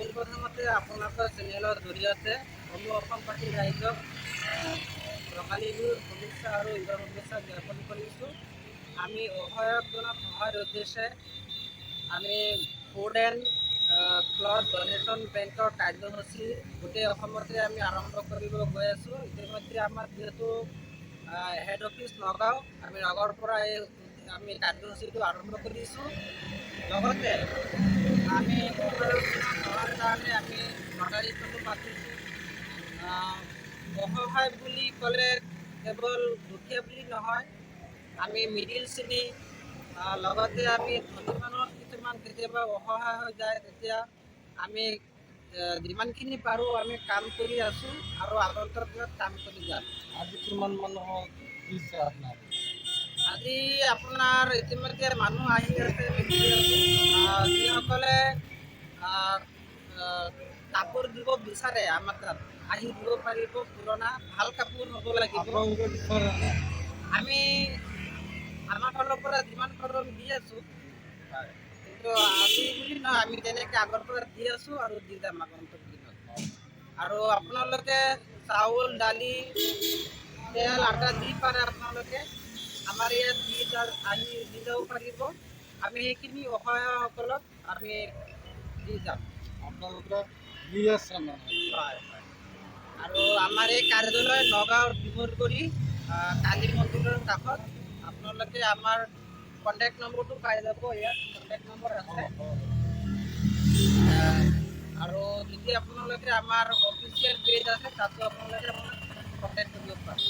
পোনপ্ৰথমতে আপোনালোকৰ চেনেলৰ জৰিয়তে সমূহ অসমবাসী ৰাইজক ৰঙালী বিহুৰ শুভেচ্ছা আৰু ঈদৰ শুভেচ্ছা জ্ঞাপন কৰিছোঁ। আমি অসহায়কজনক সহায়ৰ উদ্দেশ্যে আমি ফুড এণ্ড ক্লথ ডনেশ্যন বেংকৰ কাৰ্যসূচী গোটেই অসমতে আমি আৰম্ভ কৰিব গৈ আছোঁ। ইতিমধ্যে আমাৰ যিহেতু হেড অফিচ নগাঁও, আমি নগাঁৱৰ পৰা আমি কাৰ্যসূচীটো আৰম্ভ কৰিছোঁ। লগতে আমি সহায়ৰ কাৰণে আমি লটাৰীখনো পাতিছোঁ। অসহায় বুলি ক'লে কেৱল দুখীয়া বুলি নহয়, আমি মিডিল শ্ৰেণী লগতে আমি ধনী মানুহৰ কিছুমান কেতিয়াবা অসহায় হৈ যায়, তেতিয়া আমি যিমানখিনি পাৰোঁ আমি কাম কৰি আছোঁ আৰু আগন্তুক দিনত কাম কৰি যাম। আজি কিমান মানুহক দিছে আপোনাৰ? আজি আপোনাৰ ইতিমধ্যে মানুহ আহি আছে, যিসকলে কাপোৰ দিব বিচাৰে আমাৰ তাত আহি দিব পাৰিব। পুৰণা ভাল কাপোৰ হ'ব লাগিব। আমি আমাৰ ফালৰ পৰা যিমান পাৰোঁ দি আছোঁ, কিন্তু আজি বুলি নহয়, আমি তেনেকৈ আগৰ পৰা দি আছোঁ আৰু দি যাম আগন্তুক দিনত। আৰু আপোনালোকে চাউল, দালি, তেল, আটা যি পাৰে আপোনালোকে আমাৰ ইয়াত আহি দি যাব পাৰিব। আমি সেইখিনি অসহায়সকলক আমি দি যাম। আপোনালোকে দি আছে মানে? হয়। আৰু আমাৰ এই কাৰ্যালয় নগাঁৱৰ ডিমৰগুৰি কালী মন্দিৰৰ কাষত। আপোনালোকে আমাৰ কণ্টেক্ট নম্বৰটো পাই যাব, ইয়াত কণ্টেক্ট নম্বৰ আছে। আৰু যদি আপোনালোকে আমাৰ অফিচিয়েল পেজ আছে, তাতো আপোনালোকে কণ্টেক্ট কৰিব পাৰে।